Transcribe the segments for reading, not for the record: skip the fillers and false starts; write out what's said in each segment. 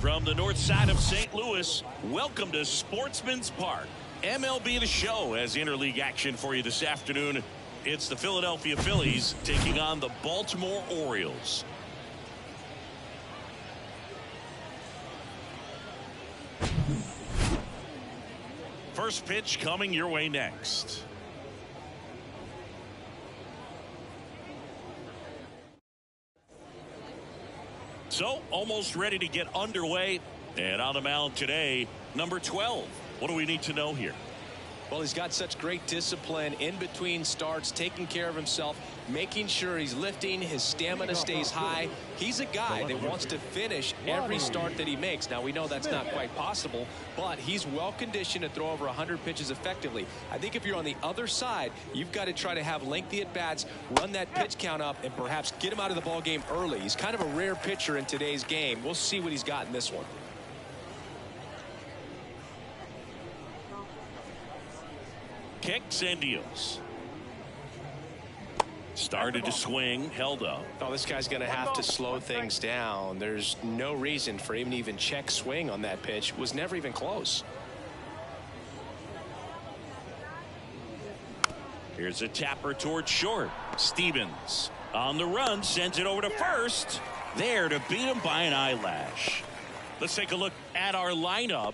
From the north side of St. Louis, welcome to Sportsman's Park. MLB The Show has interleague action for you this afternoon. It's the Philadelphia Phillies taking on the Baltimore Orioles. First pitch coming your way next. So, almost ready to get underway. And on the mound today, number 12. What do we need to know here? Well, he's got such great discipline in between starts, taking care of himself, making sure he's lifting, his stamina stays high. He's a guy that wants to finish every start that he makes. Now, we know that's not quite possible, but he's well conditioned to throw over 100 pitches effectively. I think if you're on the other side, you've got to try to have lengthy at-bats, run that pitch count up, and perhaps get him out of the ball game early. He's kind of a rare pitcher in today's game. We'll see what he's got in this one. Kicks and deals. Started to swing, held up. Oh, this guy's going to have to slow things down. There's no reason for him to even check swing on that pitch. Was never even close. Here's a tapper towards short. Stevens on the run, sends it over to first. There to beat him by an eyelash. Let's take a look at our lineup.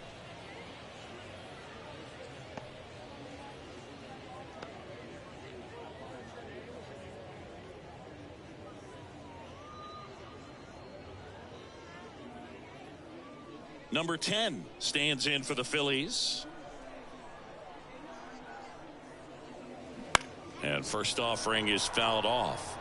Number 10 stands in for the Phillies. And first offering is fouled off.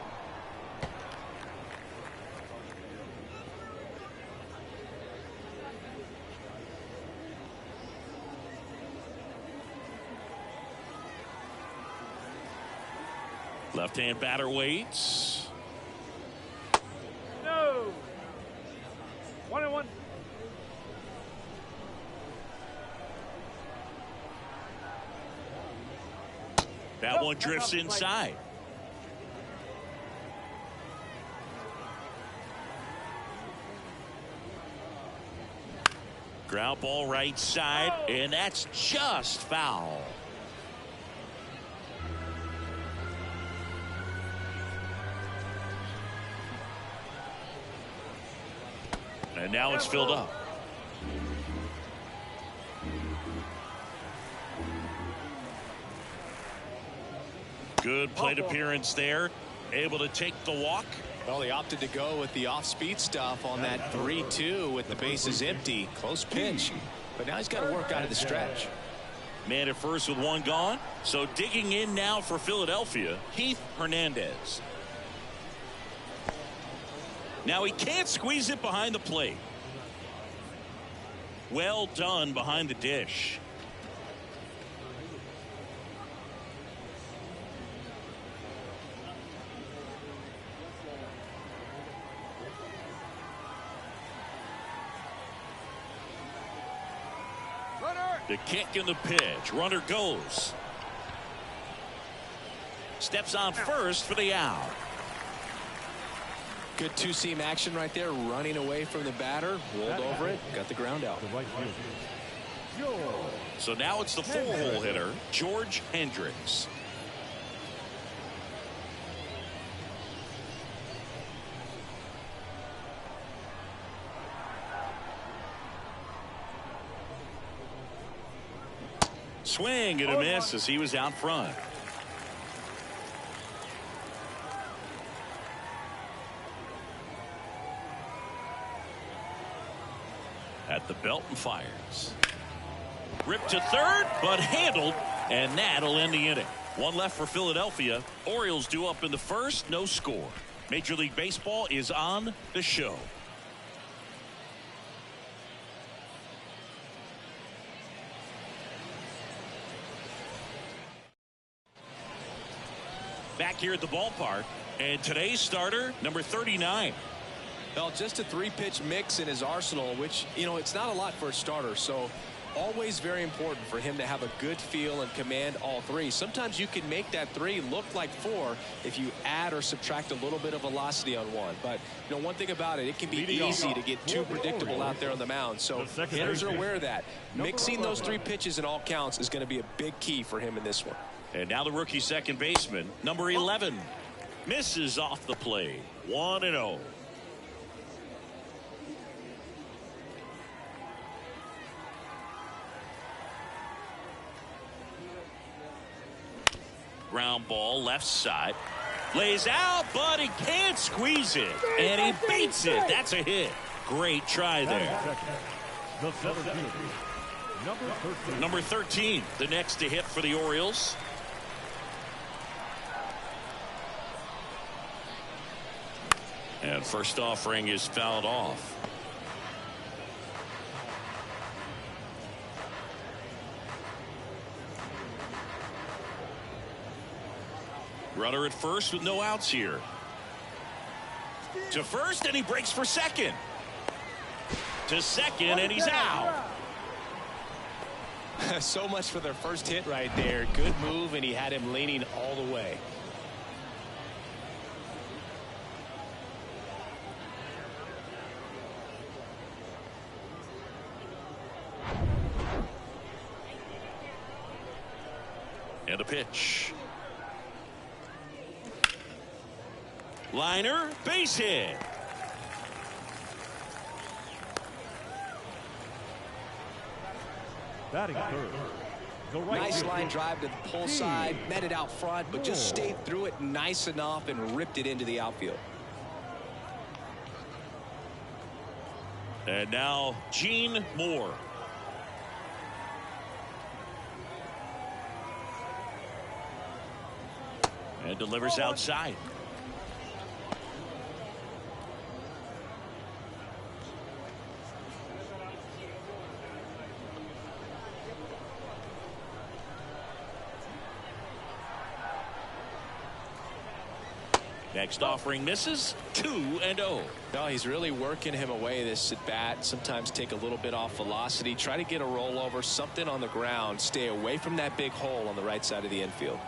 Left-hand batter waits. No. 1-1. That one drifts inside. Ground ball right side, and that's just foul. And now it's filled up. Good plate appearance there. Able to take the walk. Well, he opted to go with the off-speed stuff on that 3-2 with the bases empty. Close pitch. But now he's got to work out of the stretch. Man at first with one gone. So digging in now for Philadelphia, Heath Hernandez. Now he can't squeeze it behind the plate. Well done behind the dish. The kick and the pitch. Runner goes. Steps on first for the out. Good two-seam action right there. Running away from the batter. Rolled over it. Got the ground out. So now it's the four-hole hitter, George Hendricks. Swing and a miss as he was out front. At the belt and fires. Ripped to third, but handled, and that'll end the inning. One left for Philadelphia. Orioles due up in the first, no score. Major League Baseball is on the show. Back here at the ballpark, and today's starter, number 39. Well, just a three-pitch mix in his arsenal, which, you know, it's not a lot for a starter. So always very important for him to have a good feel and command all three. Sometimes you can make that 3 look like 4 if you add or subtract a little bit of velocity on one. But you know, one thing about it, it can be easy to get too predictable out there on the mound. So hitters are aware of that. Mixing those 3 pitches in all counts is going to be a big key for him in this one. And now the rookie second baseman, number 11, misses off the plate. 1-0. Ground ball left side, lays out, but he can't squeeze it, and he beats it. That's a hit. Great try there. Number 13, the next to hit for the Orioles. And first offering is fouled off. Runner at first with no outs here. To first, and he breaks for second. To second, and he's out. So much for their first hit right there. Good move, and he had him leaning all the way. And a pitch. Liner, base hit. Batting third. Nice line drive to the pull side, met it out front, but just stayed through it nice enough and ripped it into the outfield. And now Gene Moore. And delivers outside. Next offering misses. 2-0. No, he's really working him away this at bat. Sometimes take a little bit off velocity. Try to get a rollover, something on the ground. Stay away from that big hole on the right side of the infield.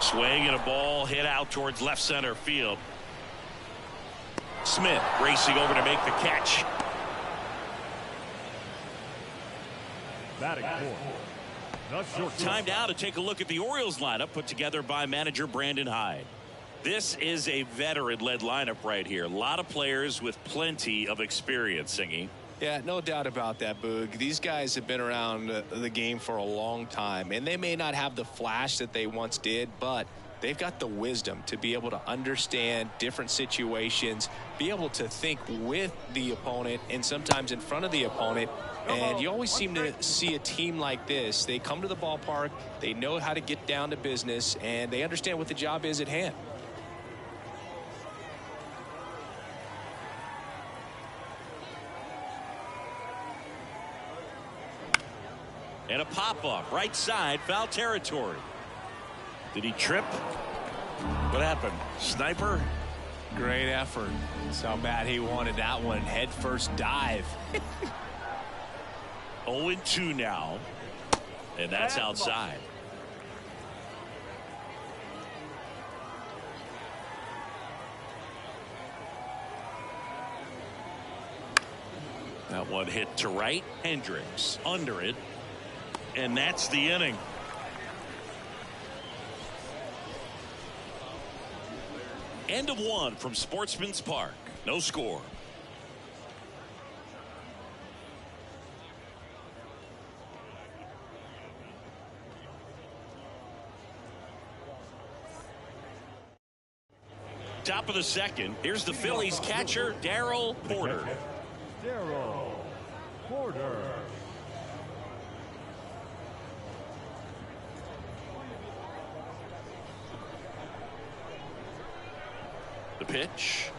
Swing and a ball hit out towards left center field. Smith racing over to make the catch. Batting fourth. Time now to take a look at the Orioles lineup put together by manager Brandon Hyde. This is a veteran-led lineup right here. A lot of players with plenty of experience, Singy. Yeah, no doubt about that, Boog. These guys have been around the game for a long time, and they may not have the flash that they once did, but they've got the wisdom to be able to understand different situations, be able to think with the opponent and sometimes in front of the opponent. And you always seem to see a team like this. They come to the ballpark, they know how to get down to business, and they understand what the job is at hand. And a pop-up right side, foul territory. Did he trip? What happened? Sniper? Great effort. That's how bad he wanted that one. Head first dive. 0-2 now. And that's outside. That one hit to right. Hendricks under it. And that's the inning. End of one from Sportsman's Park. No score. Top of the second. Here's the Phillies catcher, Darryl Porter. Darryl Porter. The pitch.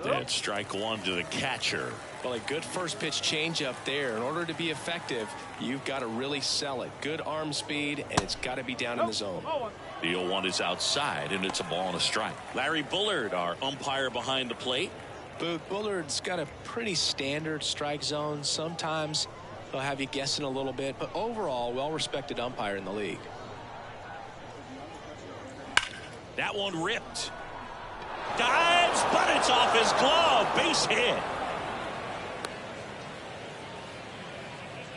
That's strike one to the catcher. Well, a good first pitch change up there. In order to be effective, you've got to really sell it. Good arm speed, and it's got to be down in the zone. The 0-1 is outside, and it's a ball and a strike. Larry Bullard, our umpire behind the plate. But Bullard's got a pretty standard strike zone. Sometimes they'll have you guessing a little bit, but overall, well-respected umpire in the league. That one ripped. Dives, but it's off his glove. Base hit.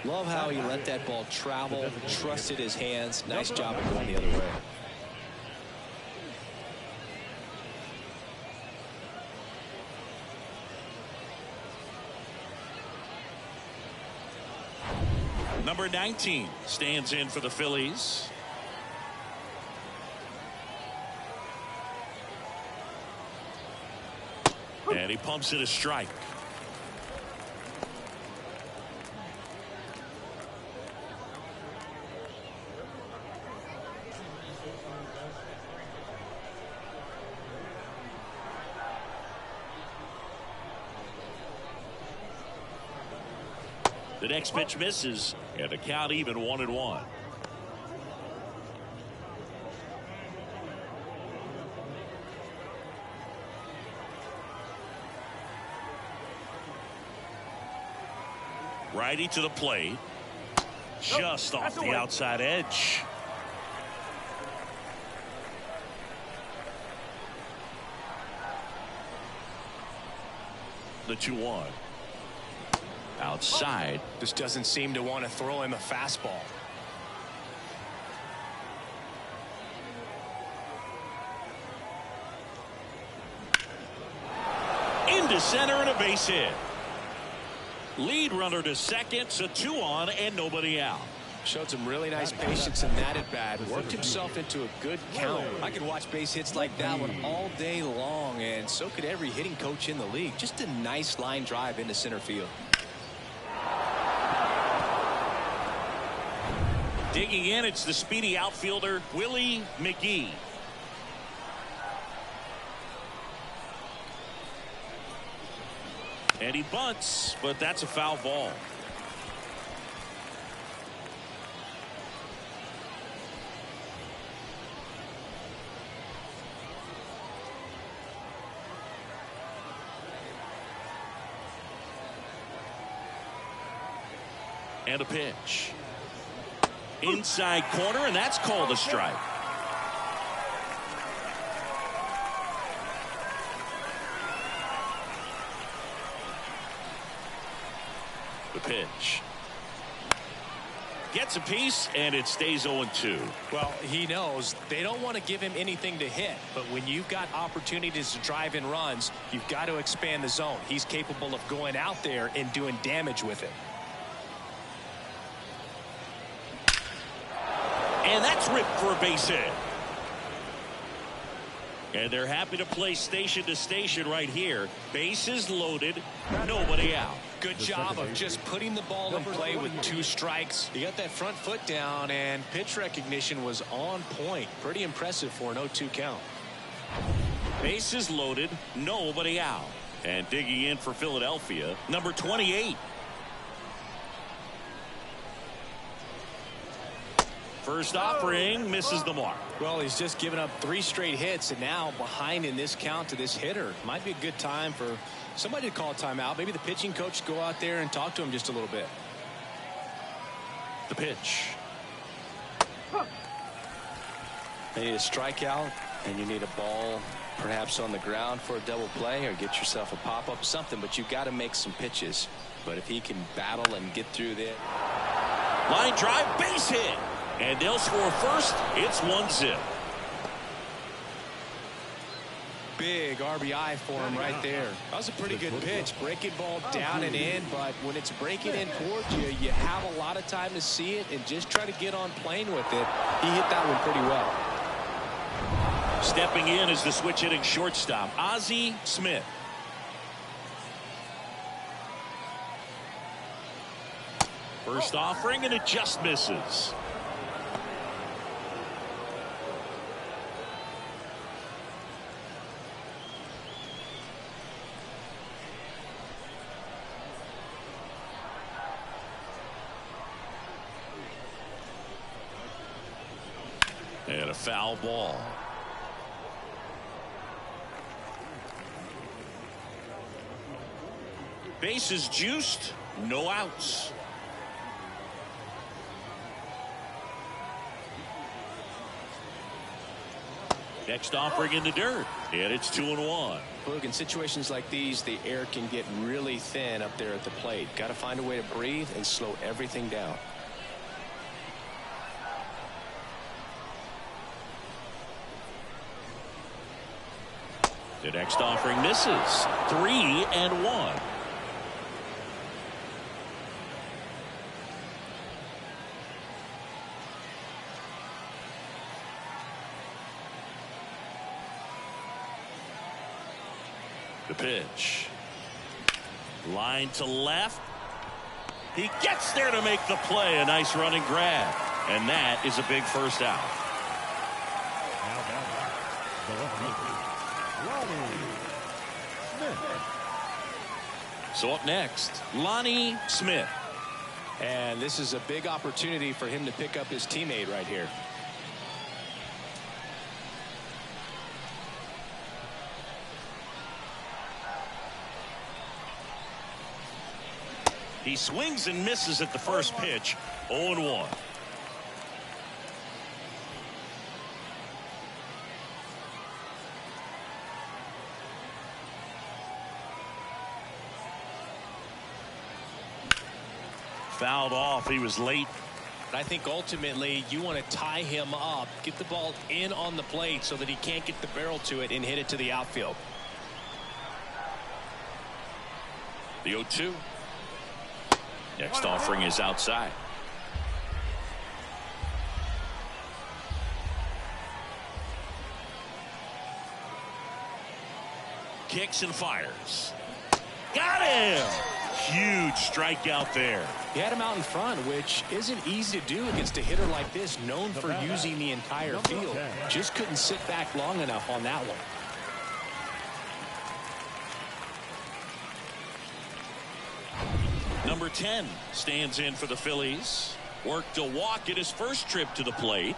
Love how he let that ball travel, trusted his hands. Nice job of going the other way. Number 19 stands in for the Phillies. And he pumps it a strike. The next pitch misses, and the count even 1-1. Righty to the plate. Just off the outside edge. The 2-1. Outside. Just doesn't seem to want to throw him a fastball. Into center and a base hit. Lead runner to second, so 2 on and nobody out. Showed some really nice patience in that at bat. Worked himself into a good count. I could watch base hits like that one all day long, and so could every hitting coach in the league. Just a nice line drive into center field. Digging in, it's the speedy outfielder, Willie McGee. And he bunts, but that's a foul ball. And a pitch. Inside corner, and that's called a strike. The pitch. Gets a piece, and it stays 0-2. Well, he knows they don't want to give him anything to hit, but when you've got opportunities to drive in runs, you've got to expand the zone. He's capable of going out there and doing damage with it. And that's ripped for a base hit. And they're happy to play station to station right here. Bases loaded, nobody out. Good job of just putting the ball in play with 2 strikes. He got that front foot down, and pitch recognition was on point. Pretty impressive for an 0-2 count. Bases loaded, nobody out. And digging in for Philadelphia, number 28. First offering misses the mark. Well, he's just given up 3 straight hits, and now behind in this count to this hitter. Might be a good time for somebody to call a timeout. Maybe the pitching coach go out there and talk to him just a little bit. The pitch. You need a strikeout, and you need a ball perhaps on the ground for a double play, or get yourself a pop-up, something, but you've got to make some pitches. But if he can battle and get through there. Line drive, base hit. And they'll score first. It's 1-0. Big RBI for him right there. That was a pretty good pitch. Breaking ball down and in, but when it's breaking in towards you, you have a lot of time to see it and just try to get on plane with it. He hit that one pretty well. Stepping in is the switch hitting shortstop, Ozzie Smith. First offering, and it just misses. And a foul ball. Bases juiced, no outs. Next offering in the dirt, and it's 2-1. Look, in situations like these, the air can get really thin up there at the plate. Got to find a way to breathe and slow everything down. The next offering misses. 3-1. The pitch. Line to left. He gets there to make the play. A nice running grab. And that is a big first out. So up next, Lonnie Smith. And this is a big opportunity for him to pick up his teammate right here. He swings and misses at the first pitch. 0-1. Fouled off. He was late. I think ultimately you want to tie him up, get the ball in on the plate so that he can't get the barrel to it and hit it to the outfield. The 0-2. Next offering is outside. Kicks and fires. Got him! Huge strikeout there. He had him out in front, which isn't easy to do against a hitter like this, known for using the entire field. Just couldn't sit back long enough on that one. Number 10 stands in for the Phillies. Worked a walk at his first trip to the plate.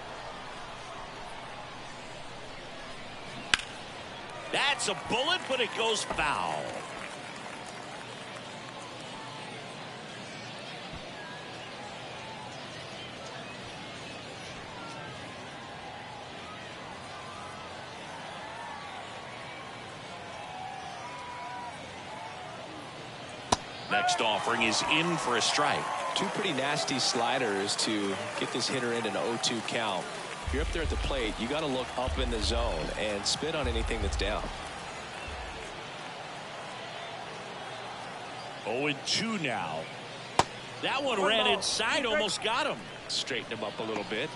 That's a bullet, but it goes foul. Next offering is in for a strike. Two pretty nasty sliders to get this hitter in an 0-2 count. If you're up there at the plate, you got to look up in the zone and spit on anything that's down. 0-2 now. That one ran inside, almost got him. Straighten him up a little bit.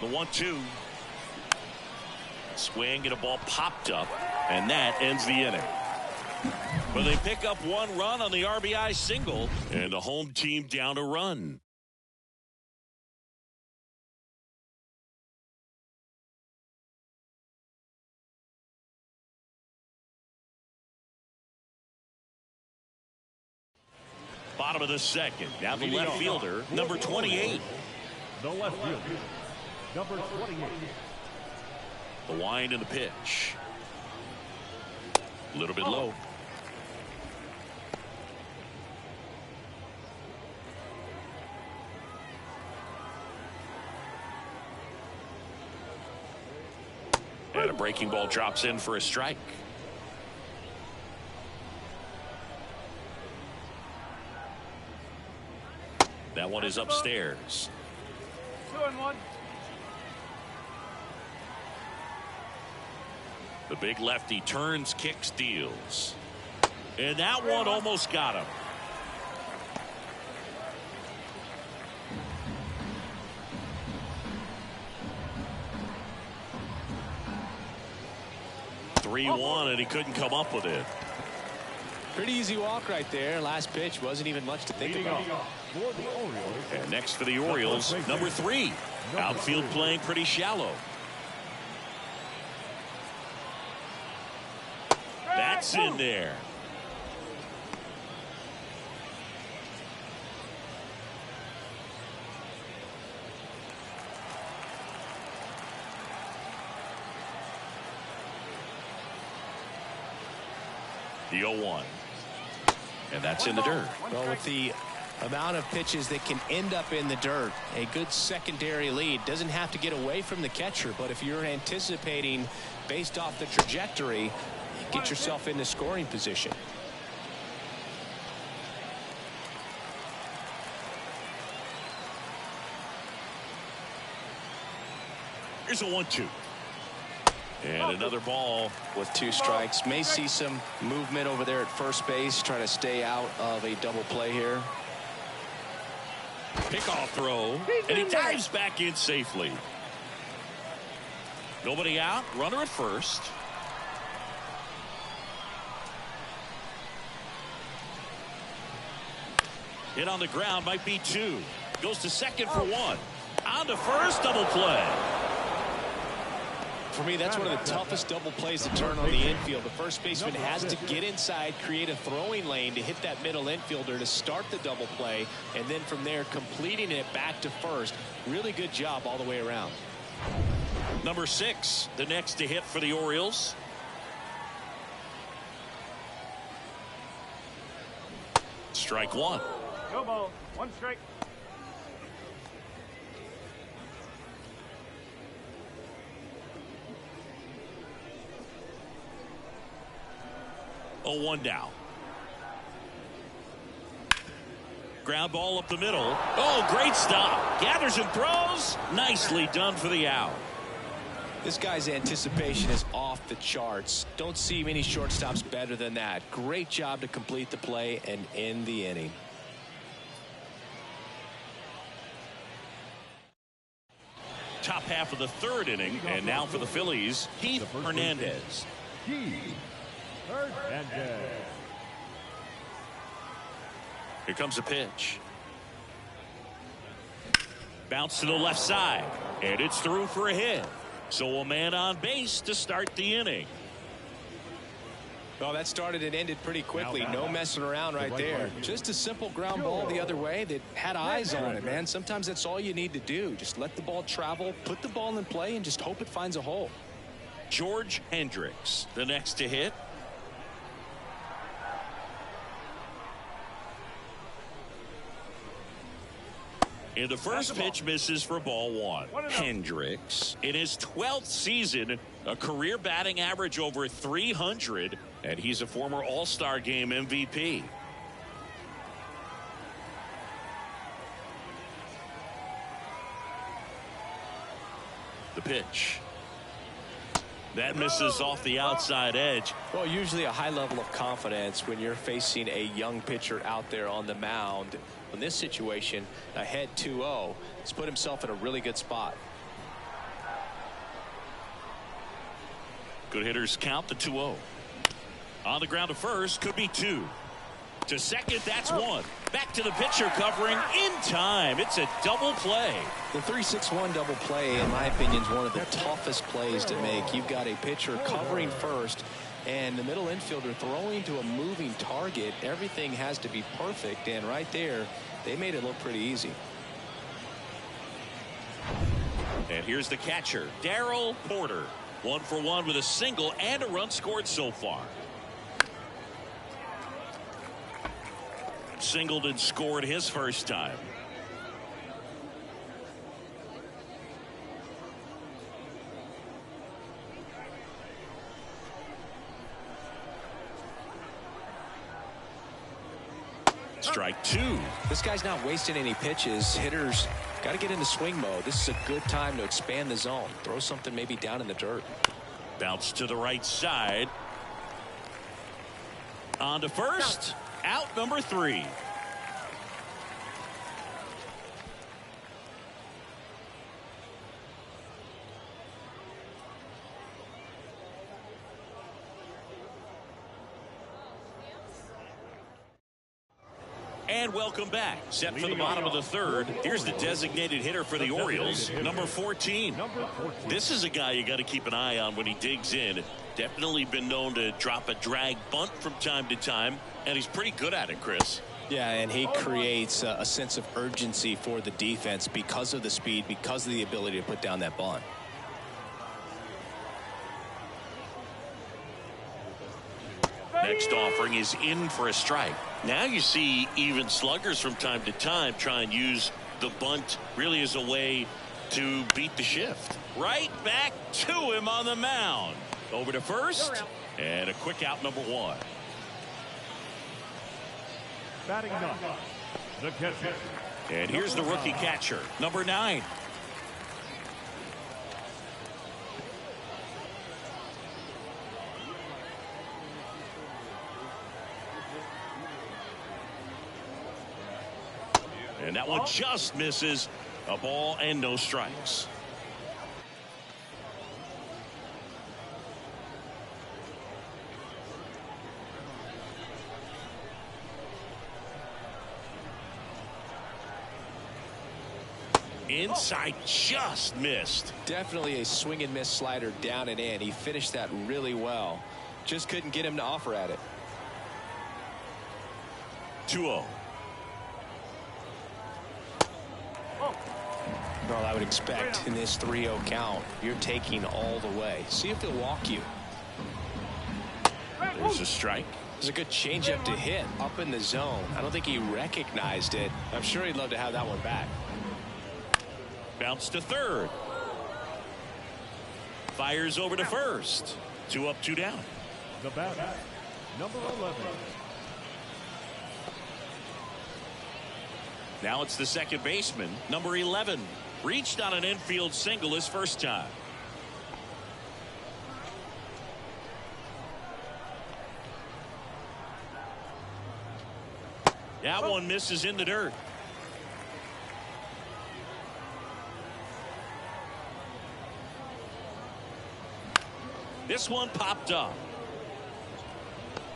The 1-2. Swing and a ball popped up, and that ends the inning. But they pick up one run on the RBI single, and the home team down a run. Bottom of the second. Now the left fielder, number 28. The left fielder, number 28. The wind and the pitch. A little bit low. And a breaking ball drops in for a strike. That one is upstairs. 2-1. The big lefty turns, kicks, deals. And that one almost got him. (3-1), and he couldn't come up with it. Pretty easy walk right there. Last pitch wasn't even much to think about. And next for the Orioles, number 3. Outfield playing pretty shallow. That's in there. The 0-1. And that's in the dirt. Well, with the amount of pitches that can end up in the dirt, a good secondary lead. Doesn't have to get away from the catcher, but if you're anticipating based off the trajectory, get yourself into scoring position. Here's a 1-2. And another ball with 2 strikes. May see some movement over there at first base, trying to stay out of a double play here. Pickoff throw, and he dives back in safely. Nobody out, runner at first. Hit on the ground, might be 2. Goes to second for 1. On to first, double play. For me, that's one of the toughest double plays to turn on the infield. The first baseman has to get inside, create a throwing lane to hit that middle infielder to start the double play, and then from there completing it back to first. Really good job all the way around. Number 6, the next to hit for the Orioles. Strike 1. Go ball. 1 strike. Oh, 1 down. Ground ball up the middle. Oh, great stop. Gathers and throws. Nicely done for the out. This guy's anticipation is off the charts. Don't see many shortstops better than that. Great job to complete the play and end the inning. Top half of the 3rd inning, and now for the Phillies, Heath Hernandez. Here comes a pitch. Bounce to the left side, and it's through for a hit. So a man on base to start the inning. Well, that started and ended pretty quickly. No messing around right there. Just a simple ground ball the other way that had eyes on it, man. Sometimes that's all you need to do. Just let the ball travel, put the ball in play, and just hope it finds a hole. George Hendricks, the next to hit. And the first pitch misses for ball 1. Hendricks, in his 12th season, a career batting average over 300, and he's a former All-Star Game MVP. The pitch. That misses off the outside edge. Well, usually a high level of confidence when you're facing a young pitcher out there on the mound. In this situation, ahead 2-0, he's put himself in a really good spot. Good hitters count the 2-0. On the ground to first, could be 2. To second, that's 1. Back to the pitcher covering in time. It's a double play. The 3-6-1 double play, in my opinion, is one of the toughest plays to make. You've got a pitcher covering first and the middle infielder throwing to a moving target. Everything has to be perfect, and right there, they made it look pretty easy. And here's the catcher, Darryl Porter. 1 for 1 with a single and a run scored so far. Singled and scored his first time. Strike 2. This guy's not wasting any pitches. Hitters got to get into swing mode. This is a good time to expand the zone. Throw something maybe down in the dirt. Bounce to the right side. On to first. Out number 3. And welcome back. Set for the bottom of the 3rd. Here's the designated hitter for the Orioles, number 14. This is a guy you got to keep an eye on when he digs in. Definitely been known to drop a drag bunt from time to time, and he's pretty good at it, Chris. Yeah, and he creates a sense of urgency for the defense because of the speed, because of the ability to put down that bunt. Next offering is in for a strike. Now you see even sluggers from time to time try and use the bunt really as a way to beat the shift. Right back to him on the mound. Over to first. And a quick out, number one. Batting ninth, the catcher. And here's the rookie catcher, number 9. And that one just misses. A ball and no strikes. Inside, just missed. Definitely a swing and miss slider down and in. He finished that really well. Just couldn't get him to offer at it. 2-0. Well, I would expect in this 3-0 count, you're taking all the way. See if they'll walk you. There's a strike. There's a good changeup to hit up in the zone. I don't think he recognized it. I'm sure he'd love to have that one back. Bounce to third. Fires over to first. 2 up, 2 down. The batter, number 11. Now it's the second baseman, number 11. Reached on an infield single his first time. That one misses in the dirt. This one popped up.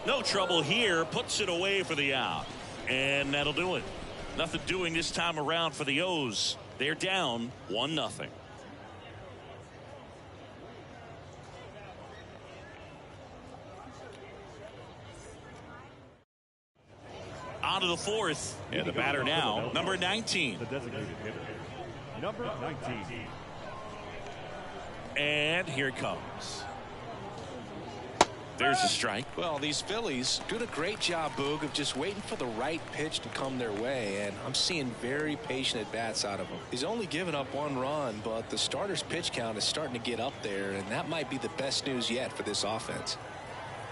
No trouble here. Puts it away for the out. And that'll do it. Nothing doing this time around for the O's. They're down 1-0. On to the fourth. And the batter now, number 19. The designated hitter, number 19. And here it comes. There's a strike. Well, these Phillies doing a great job, Boog, of just waiting for the right pitch to come their way, and I'm seeing very patient at-bats out of him. He's only given up 1 run, but the starter's pitch count is starting to get up there, and that might be the best news yet for this offense.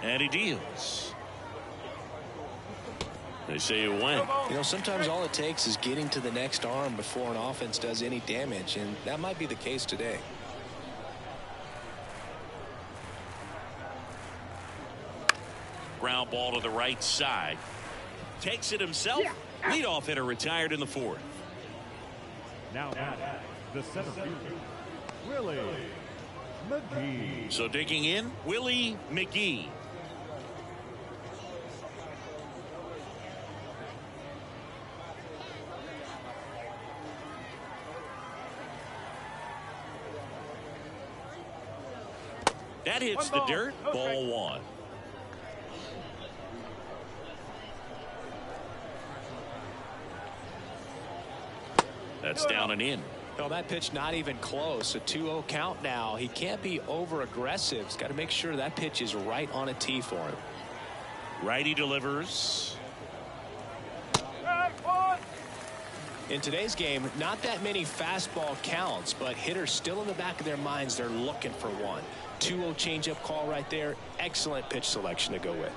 And he deals. They say it went. You know, sometimes all it takes is getting to the next arm before an offense does any damage, and that might be the case today. Ground ball to the right side. Takes it himself. Leadoff hitter retired in the 4th. Now batting, the center fielder, Willie McGee. So digging in, Willie McGee. That hits the dirt. Ball 1. That's down and in. Well, that pitch not even close. A 2-0 count now. He can't be over aggressive. He's got to make sure that pitch is right on a tee for him. Righty delivers. In today's game, not that many fastball counts, but hitters still in the back of their minds, they're looking for one. 2-0 changeup call right there. Excellent pitch selection to go with.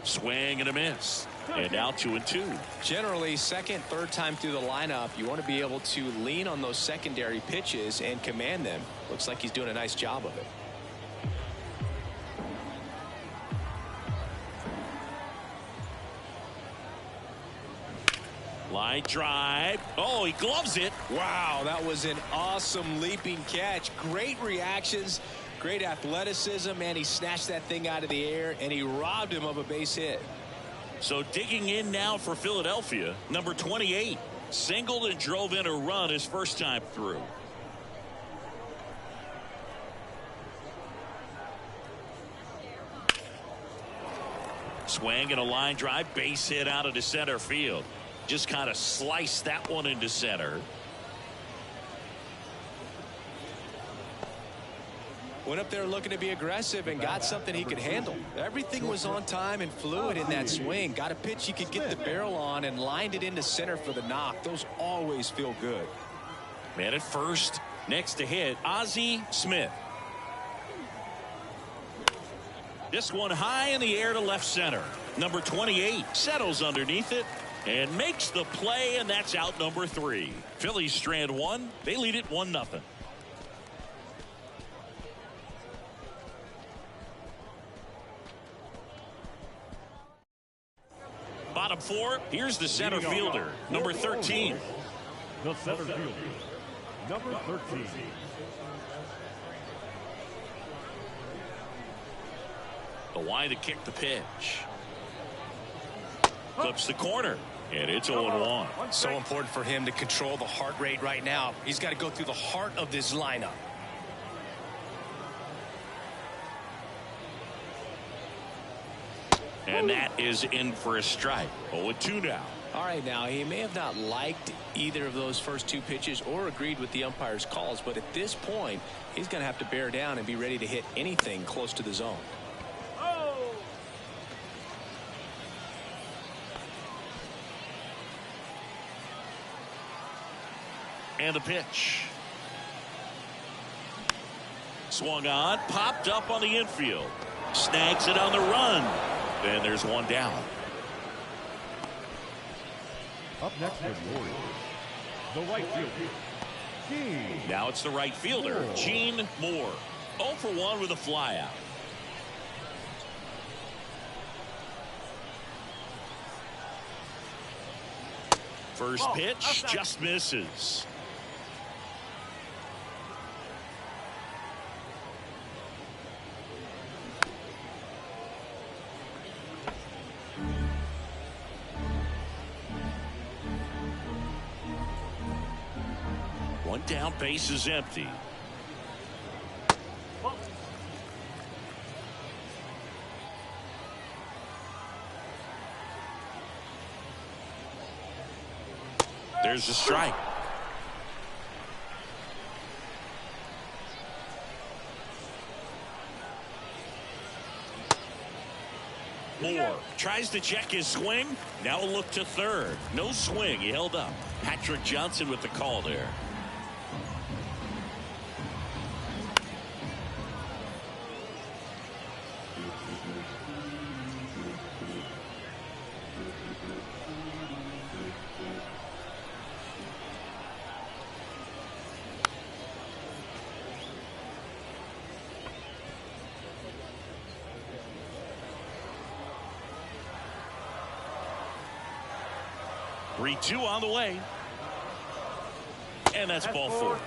Swing and a miss. And now 2-2. Generally, second, third time through the lineup, you want to be able to lean on those secondary pitches and command them. Looks like he's doing a nice job of it. Line drive. Oh, he gloves it. Wow, that was an awesome leaping catch. Great reactions, great athleticism, and he snatched that thing out of the air, and he robbed him of a base hit. So digging in now for Philadelphia, number 28. Singled and drove in a run his first time through. Swing and a line drive, base hit out into center field. Just kind of sliced that one into center. Went up there looking to be aggressive and got something he could handle. Everything was on time and fluid in that swing. Got a pitch he could get the barrel on and lined it into center for the knock. Those always feel good. Man at first, next to hit, Ozzie Smith. This one high in the air to left center. Number 28 settles underneath it and makes the play, and that's out number 3. Phillies strand 1. They lead it 1-0. Bottom 4, here's the center fielder, number 13. The center fielder, number 13. The wide to kick the pitch. Clips the corner, and it's 0-1. So important for him to control the heart rate right now. He's got to go through the heart of this lineup. And that is in for a strike. 0-2 now. All right, now he may have not liked either of those first 2 pitches or agreed with the umpire's calls, but at this point he's going to have to bear down and be ready to hit anything close to the zone. And the pitch. Swung on, popped up on the infield. Snags it on the run. And there's one down. Up next for the Orioles, the right fielder, Gene. Now it's the right fielder, Gene Moore. 0 for 1 with a flyout. First pitch just misses. One down, base is empty. There's a strike. Moore tries to check his swing. Now a look to third. No swing. He held up. Patrick Johnson with the call there. Three-2 on the way. And that's ball 4.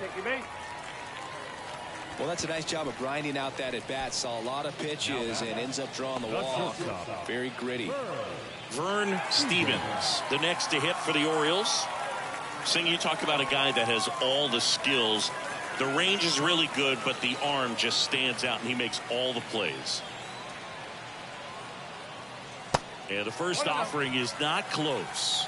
Well, that's a nice job of grinding out that at bat. Saw a lot of pitches and ends up drawing the walk. Very gritty. Vern Stevens, the next to hit for the Orioles. Sing, you talk about a guy that has all the skills. The range is really good, but the arm just stands out, and he makes all the plays. And the first offering is not close.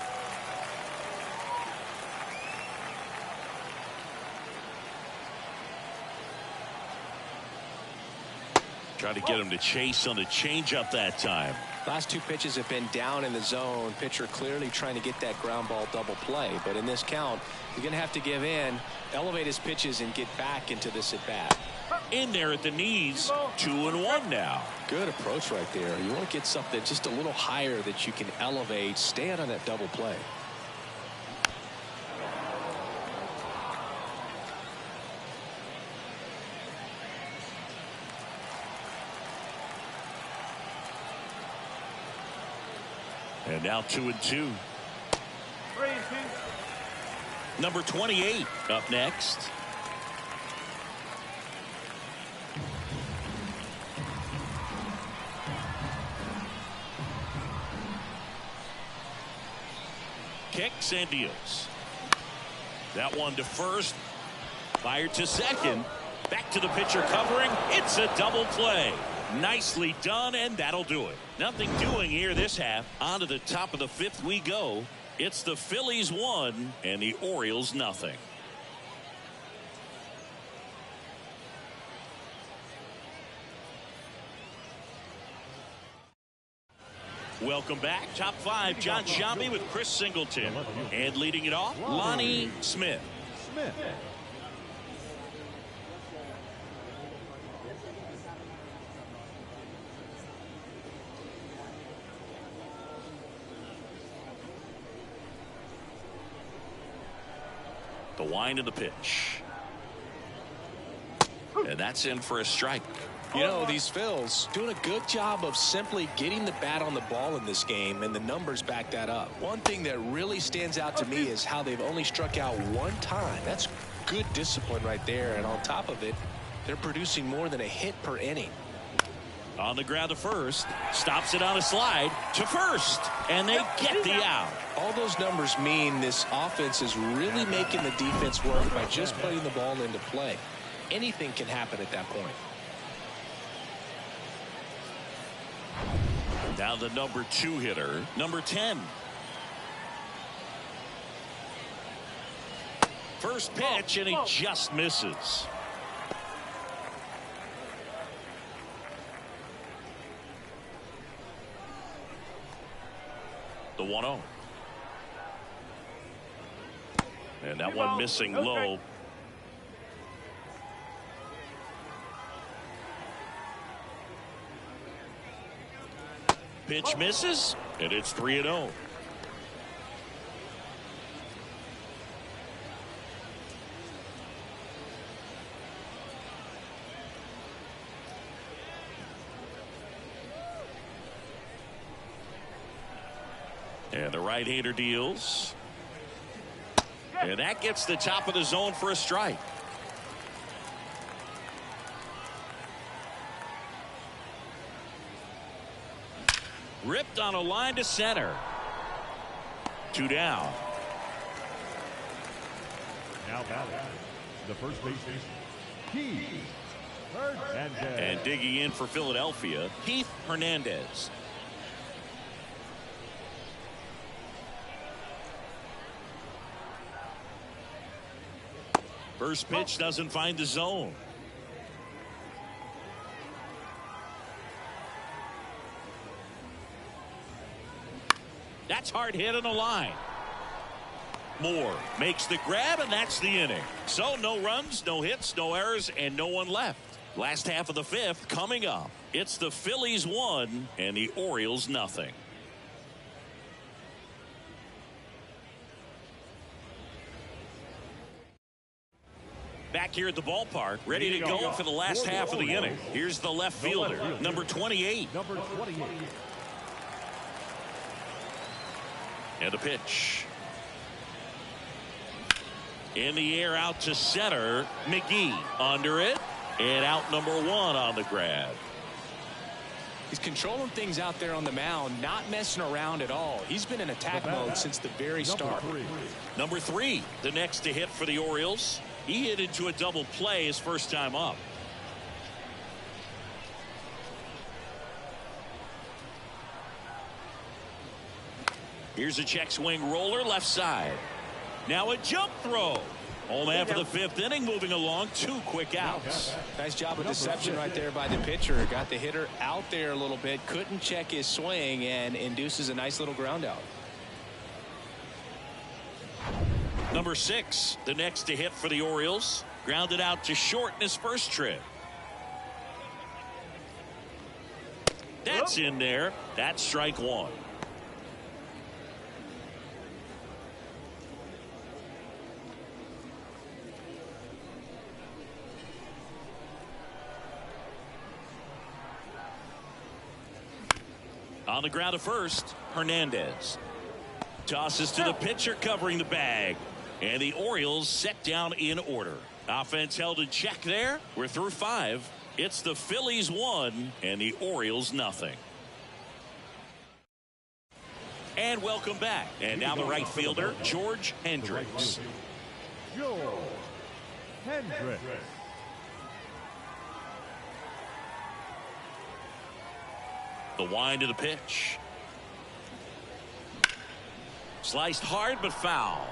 Try to get him to chase on the changeup that time. Last 2 pitches have been down in the zone. Pitcher clearly trying to get that ground ball double play. But in this count, he's going to have to give in, elevate his pitches, and get back into this at bat. In there at the knees, 2-1 now. Good approach right there. You want to get something just a little higher that you can elevate, stand on that double play. And now 2-2. Number 28 up next. Kicks and deals. That one to first. Fired to second. Back to the pitcher covering. It's a double play. Nicely done, and that'll do it. Nothing doing here this half. On to the top of the 5th we go. It's the Phillies 1 and the Orioles nothing. Welcome back. Top 5, John Shambi with Chris Singleton. And leading it off, Lonnie Smith. The wind of the pitch. And that's in for a strike. You know, these Phils doing a good job of simply getting the bat on the ball in this game, and the numbers back that up. One thing that really stands out to me is how they've only struck out one time. That's good discipline right there, and on top of it, they're producing more than a hit per inning. On the ground to first, stops it on a slide to first, and they get the out. All those numbers mean this offense is really making the defense work by just putting the ball into play. Anything can happen at that point. Now the number 2 hitter, number 10. First pitch, and he just misses. The 1-0. And that one missing low. Pitch misses, and it's 3-0. And the right-hander deals. And that gets the top of the zone for a strike. Ripped on a line to center. 2 down. Now batting, the first baseman, Keith Hernandez. And digging in for Philadelphia, Keith Hernandez. First pitch doesn't find the zone. That's hard hit on the line. Moore makes the grab, and that's the inning. So no runs, no hits, no errors, and no one left. Last half of the 5th coming up. It's the Phillies 1 and the Orioles nothing. Back here at the ballpark, ready to go for the last half of the inning. Here's the left fielder, number 28. And a pitch. In the air out to center. McGee under it. And out number 1 on the grab. He's controlling things out there on the mound, not messing around at all. He's been in attack mode since the very start. Number 3, the next to hit for the Orioles. He hit into a double play his first time up. Here's a check swing roller left side. Now a jump throw. Home half of the 5th inning, moving along, 2 quick outs. Nice job of deception right there by the pitcher. Got the hitter out there a little bit, couldn't check his swing, and induces a nice little ground out. Number 6, the next to hit for the Orioles. Grounded out to short in his first trip. That's in there. That's strike 1. On the ground to first, Hernandez. Tosses to the pitcher covering the bag. And the Orioles set down in order. Offense held in check there. We're through 5. It's the Phillies 1 and the Orioles nothing. And welcome back. And now the right fielder, George Hendricks. George Hendricks. The wind of the pitch. Sliced hard but foul.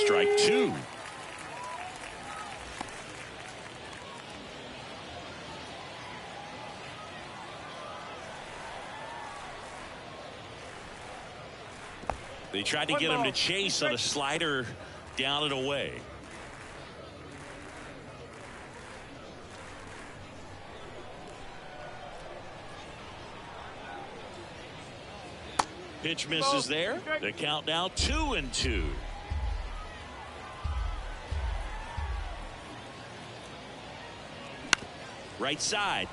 strike two. They tried to get him to chase on a slider down and away. Pitch misses there. The count now 2-2. Right side.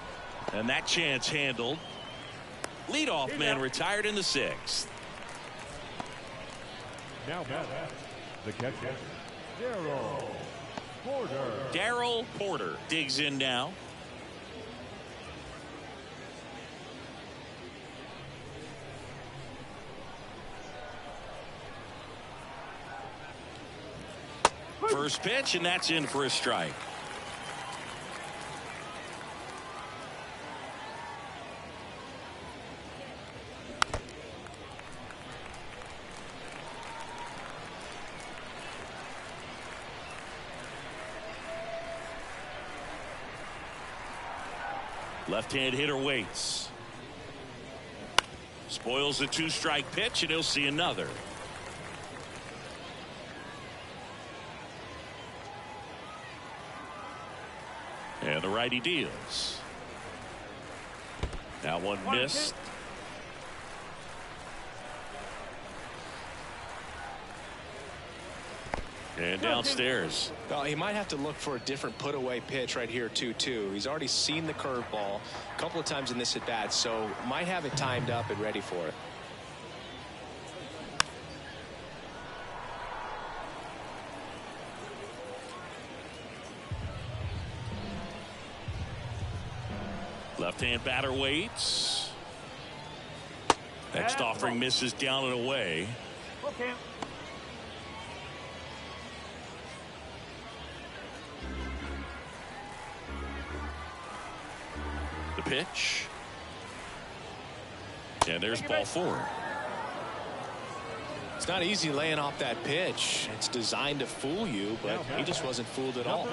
And that chance handled. Leadoff man retired in the sixth. Now back, the catcher, Darryl Porter. Darryl Porter digs in now. First pitch, and that's in for a strike. Left-hand hitter waits. Spoils the two-strike pitch, and he'll see another. And the righty deals. That one missed. And downstairs. Well, he might have to look for a different put-away pitch right here, 2-2. He's already seen the curveball a couple of times in this at-bat, so might have it timed up and ready for it. Left-hand batter waits. Next offering misses down and away. Okay. The pitch. And there's ball four. It's not easy laying off that pitch. It's designed to fool you, but he just wasn't fooled at all.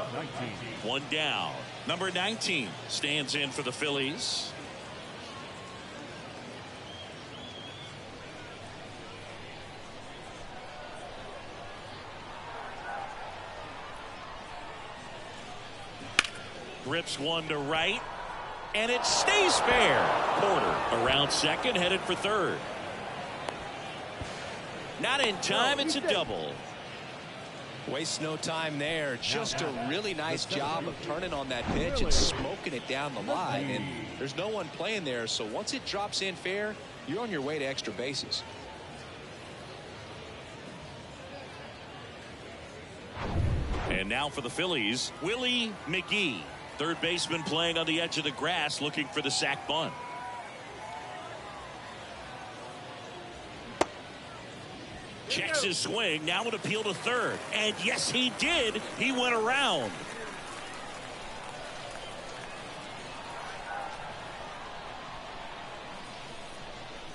One down. Number 19 stands in for the Phillies. Rips one to right, and it stays fair. Porter around second, headed for third. Not in time. It's a double. Wastes no time there. Just a really nice job of turning on that pitch and smoking it down the line. And there's no one playing there, so once it drops in fair, you're on your way to extra bases. And now for the Phillies, Willie McGee, third baseman playing on the edge of the grass, looking for the sac bunt. Checks his swing. Now an appeal to third. And yes, he did. He went around.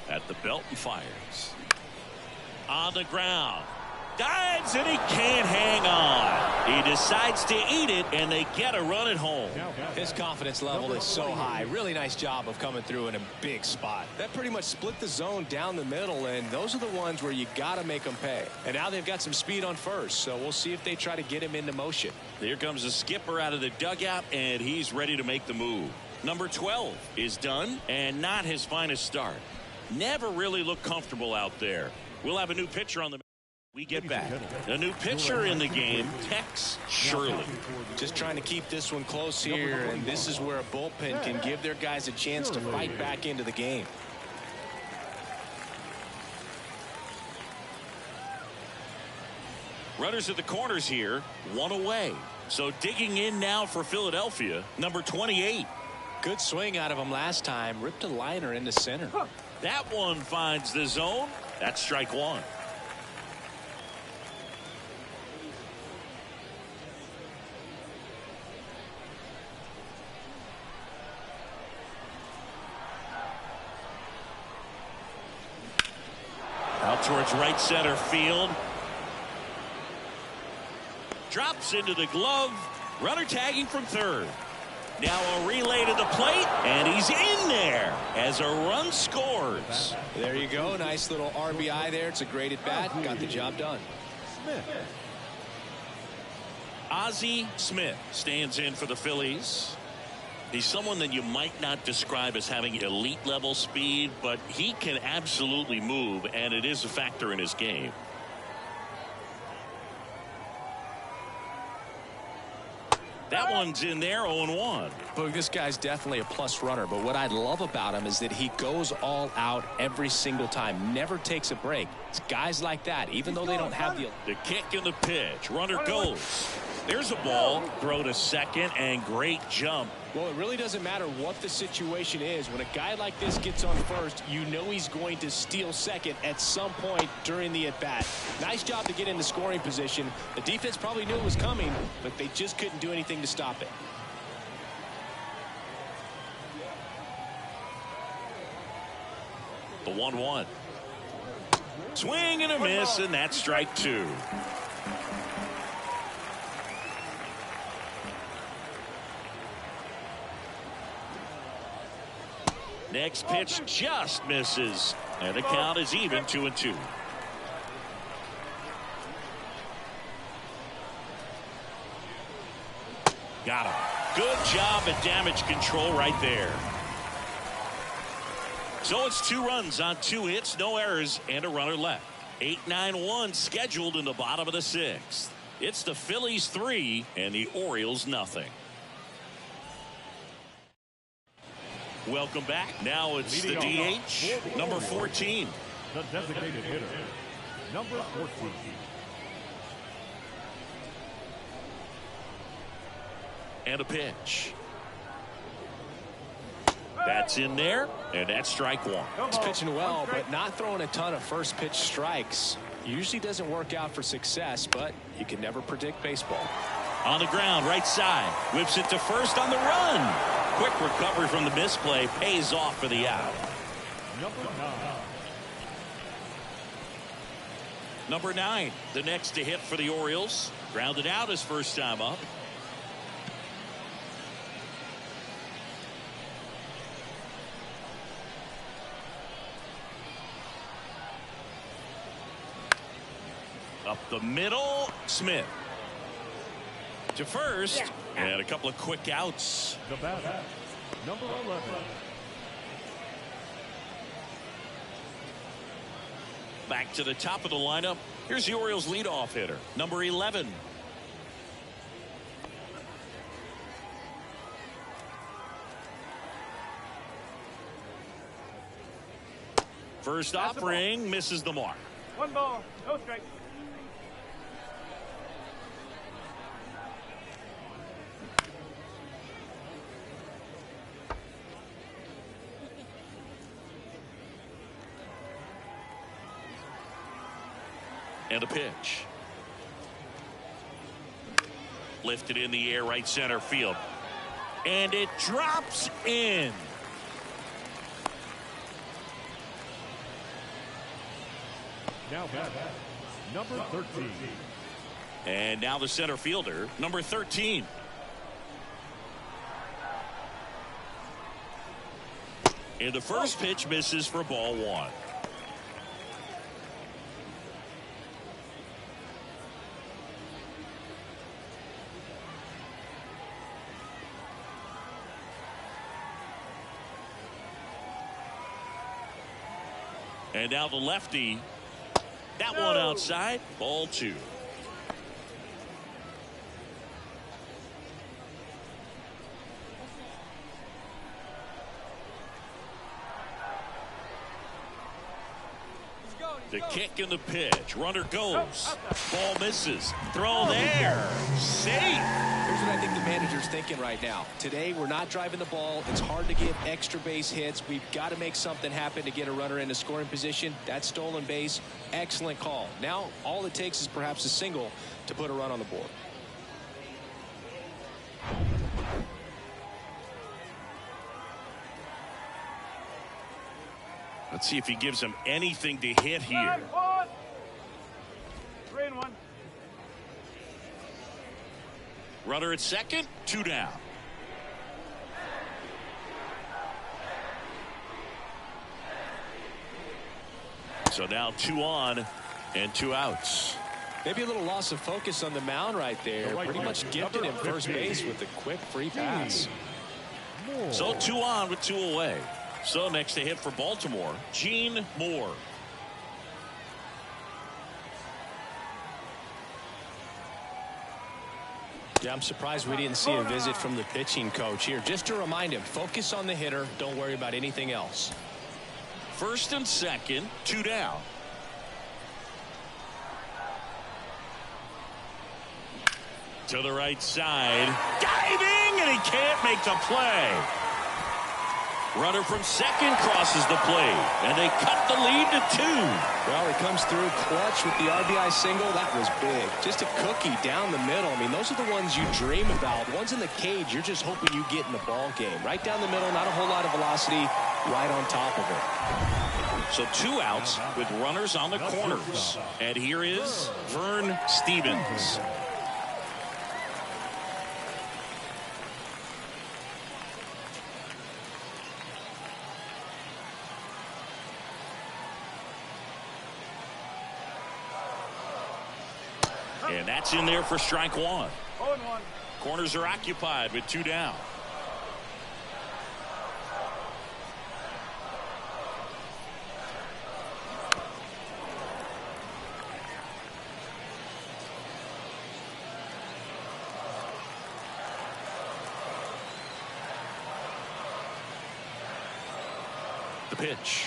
At the belt and fires. On the ground. Dives, and he can't hang on. He decides to eat it, and they get a run at home. His confidence level is so high. Really nice job of coming through in a big spot. That pretty much split the zone down the middle, and those are the ones where you got to make them pay. And now they've got some speed on first, so we'll see if they try to get him into motion. Here comes the skipper out of the dugout, and he's ready to make the move. Number 12 is done, and not his finest start. Never really looked comfortable out there. We'll have a new pitcher on the we get back. A new pitcher in the game, Tex Shirley. Just trying to keep this one close here, and this is where a bullpen can give their guys a chance to fight back into the game. Runners at the corners here, one away. So digging in now for Philadelphia, number 28. Good swing out of him last time. Ripped a liner into center. That one finds the zone. That's strike one. Out towards right center field. Drops into the glove. Runner tagging from third. Now a relay to the plate, and he's in there as a run scores. There you go. Nice little RBI there. It's a great at bat. Got the job done. Smith. Ozzie Smith stands in for the Phillies. He's someone that you might not describe as having elite level speed, but he can absolutely move, and it is a factor in his game. That one's in there, 0-1. Look, this guy's definitely a plus runner, but what I love about him is that he goes all out every single time, never takes a break. It's guys like that, even though they don't have the kick and the pitch. Runner goes. There's a ball. Throw to second, and great jump. Well, it really doesn't matter what the situation is. When a guy like this gets on first, you know he's going to steal second at some point during the at-bat. Nice job to get in the scoring position. The defense probably knew it was coming, but they just couldn't do anything to stop it. The 1-1. Swing and a miss, and that's strike two. Next pitch just misses, and the count is even 2-2. Got him. Good job at damage control right there. So it's 2 runs on 2 hits, no errors, and a runner left. 8-9-1 scheduled in the bottom of the 6th. It's the Phillies 3 and the Orioles nothing. Welcome back. Now it's the DH, number 14. The designated hitter, number 14. And a pitch. That's in there, and that's strike one. He's pitching well, but not throwing a ton of first pitch strikes. Usually doesn't work out for success, but you can never predict baseball. On the ground, right side. Whips it to first on the run. Quick recovery from the misplay. Pays off for the out. Number 9, the next to hit for the Orioles. Grounded out his first time up. Up the middle, Smith. To first, and a couple of quick outs. The batter, number 11. Back to the top of the lineup. Here's the Orioles leadoff hitter, number 11. First offering misses the mark. 1 ball, no strike. And a pitch. Lifted in the air, right center field. And it drops in. Now batter, number 13. And now the center fielder, number 13. And the first pitch misses for ball 1. And now the lefty. That one outside. Ball 2. The kick and the pitch. Runner goes. Ball misses. Throw there. Safe. Here's what I think the manager's thinking right now. Today, we're not driving the ball. It's hard to get extra base hits. We've got to make something happen to get a runner in a scoring position. That stolen base, excellent call. Now, all it takes is perhaps a single to put a run on the board. Let's see if he gives him anything to hit here. 3-1. Runner at second, 2 down. So now 2 on and 2 outs. Maybe a little loss of focus on the mound right there. Pretty much gifted him first base with a quick free pass. So 2 on with 2 away. So next to hit for Baltimore, Gene Moore. Yeah, I'm surprised we didn't see a visit from the pitching coach here. Just to remind him, focus on the hitter. Don't worry about anything else. First and second, 2 down. To the right side, diving, and he can't make the play. Runner from second crosses the plate, and they cut the lead to 2. Well, he comes through clutch with the RBI single. That was big. Just a cookie down the middle. I mean, those are the ones you dream about. Ones in the cage, you're just hoping you get in the ball game. Right down the middle, not a whole lot of velocity, right on top of it. So 2 outs with runners on the corners. And here is Vern Stevens. And that's in there for strike 1. Corners are occupied with 2 down. The pitch.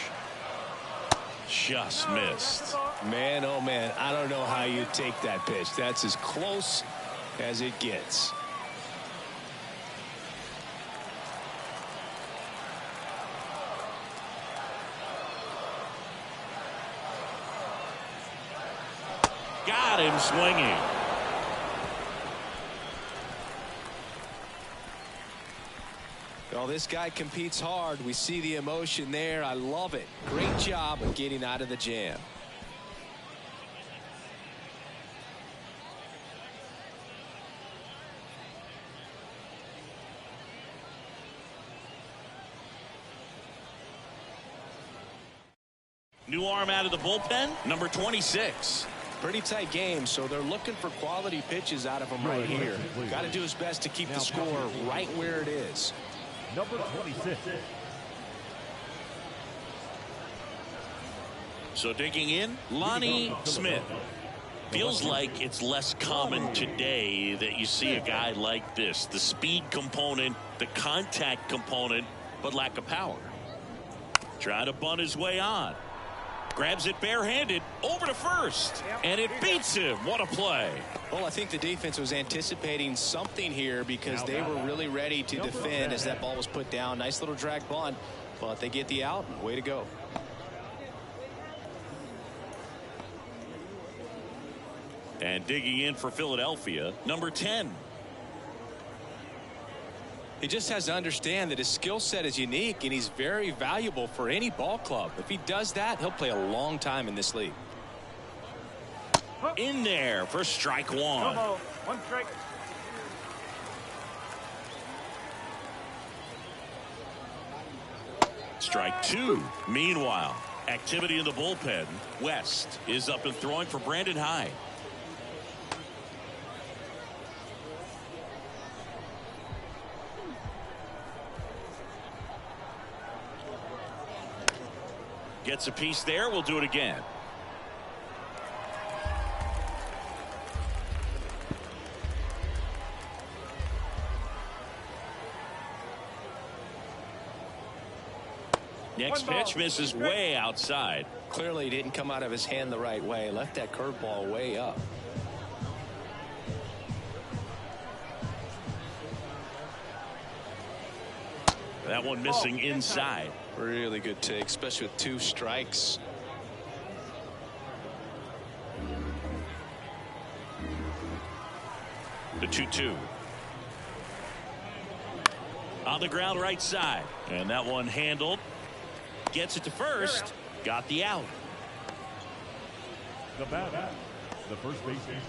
Just missed. Man, oh man, I don't know how you take that pitch. That's as close as it gets. Got him swinging. Well, this guy competes hard. We see the emotion there. I love it. Great job of getting out of the jam. New arm out of the bullpen, number 26. Pretty tight game, so they're looking for quality pitches out of him right here. Got to do his best to keep the score right where it is. Number 26. So digging in, Lonnie Smith. Feels like it's less common today that you see a guy like this. The speed component, the contact component, but lack of power. Trying to bunt his way on. Grabs it barehanded over to first, and it beats him. What a play. Well, I think the defense was anticipating something here because they were really ready to defend as that ball was put down. Nice little drag bunt, but they get the out. Way to go. And digging in for Philadelphia, number 10. He just has to understand that his skill set is unique and he's very valuable for any ball club. If he does that, he'll play a long time in this league. In there for strike 1. 1 strike. Strike 2. Meanwhile, activity in the bullpen. West is up and throwing for Brandon Hyde. Gets a piece there. We'll do it again. Next pitch misses way outside. Clearly didn't come out of his hand the right way. Left that curveball way up. That one missing inside. Really good take, especially with 2 strikes. The 2-2. On the ground right side. And that one handled. Gets it to first. Got the out. The batter, the first baseman,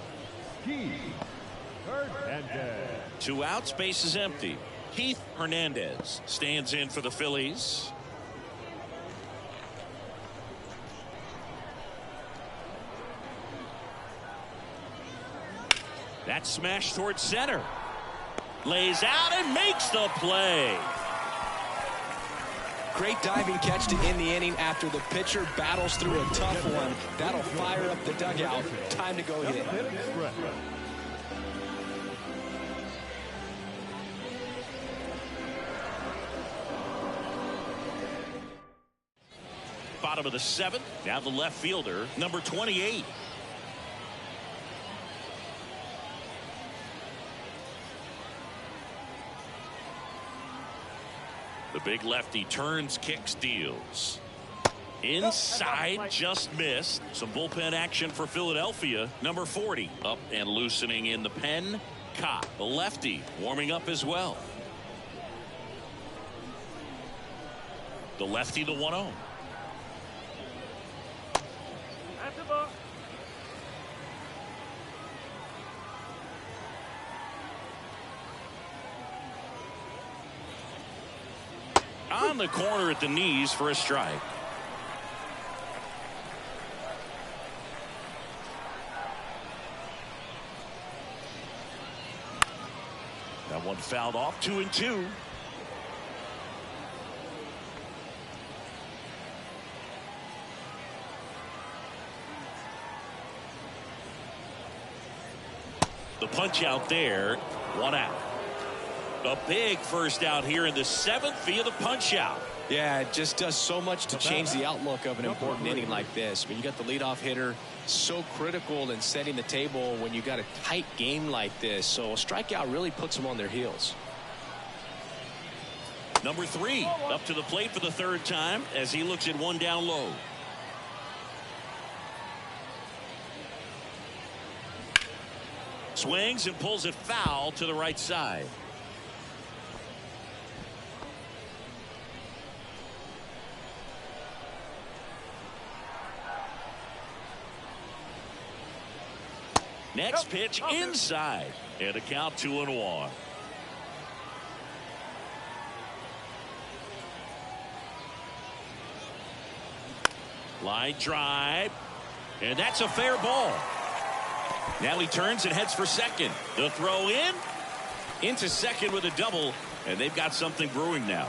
Hernandez. 2 outs, base is empty. Keith Hernandez stands in for the Phillies. That smash towards center. Lays out and makes the play. Great diving catch to end the inning after the pitcher battles through a tough one. That'll fire up the dugout. Time to go hit. Bottom of the 7th. Now the left fielder, number 28. The big lefty turns, kicks, deals. Inside, just missed. Some bullpen action for Philadelphia. Number 40 up and loosening in the pen. Cott, the lefty, warming up as well. The lefty, the 1-0. On the corner at the knees for a strike. That one fouled off. 2-2. The punch out there. 1 out. A big first out here in the 7th via the punch out. Yeah, it just does so much to change the outlook of an important inning like this. I mean, you got the leadoff hitter, so critical in setting the table when you got a tight game like this. So a strikeout really puts them on their heels. Number 3 up to the plate for the 3rd time as he looks at 1 down low. Swings and pulls it foul to the right side. Next pitch inside, and a count 2-1. Line drive, and that's a fair ball. Now he turns and heads for second. The throw in into second with a double, and they've got something brewing now.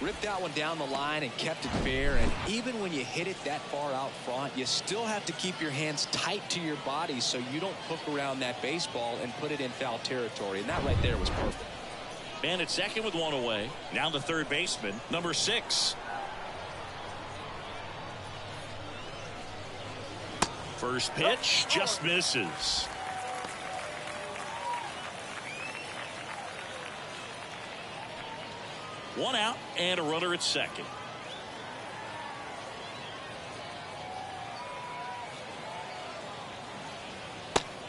Ripped that one down the line and kept it fair. And even when you hit it that far out front, you still have to keep your hands tight to your body so you don't hook around that baseball and put it in foul territory. And that right there was perfect. Man at second with 1 away. Now the 3rd baseman, number 6. First pitch just misses. One out and a runner at second.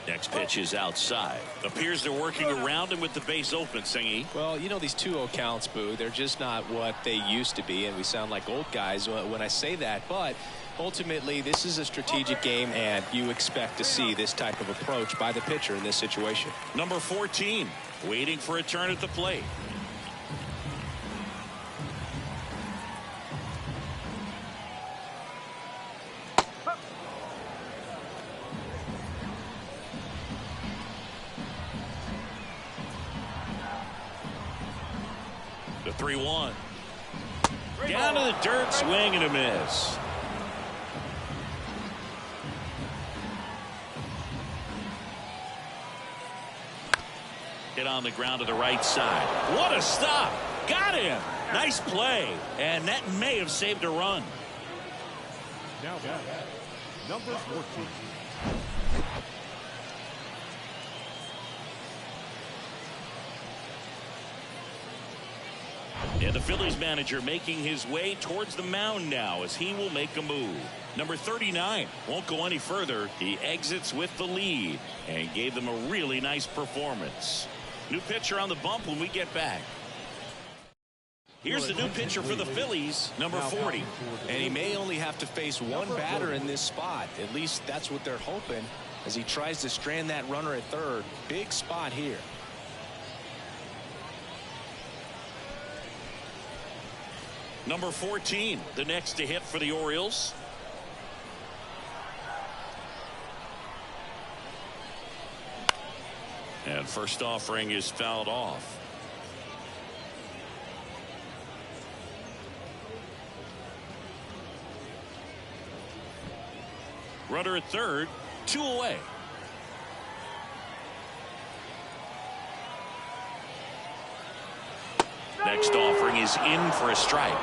Next pitch is outside. Appears they're working around him with the base open, Singy. Well, you know, these 2-0 counts, Boo, they're just not what they used to be, and we sound like old guys when I say that. But ultimately, this is a strategic game, and you expect to see this type of approach by the pitcher in this situation. Number 14, waiting for a turn at the plate. The 3-1. Down to the dirt, swing and a miss. Hit on the ground to the right side. What a stop. Got him. Nice play. And that may have saved a run. Now back, number 14. And the Phillies manager making his way towards the mound now as he will make a move. Number 39 won't go any further. He exits with the lead and gave them a really nice performance. New pitcher on the bump when we get back. Here's the new pitcher for the Phillies, number 40. And he may only have to face one batter in this spot. At least that's what they're hoping as he tries to strand that runner at third. Big next spot here. Number 14, the next to hit for the Orioles. And first offering is fouled off. Runner at third, 2 away. Next offering is in for a strike.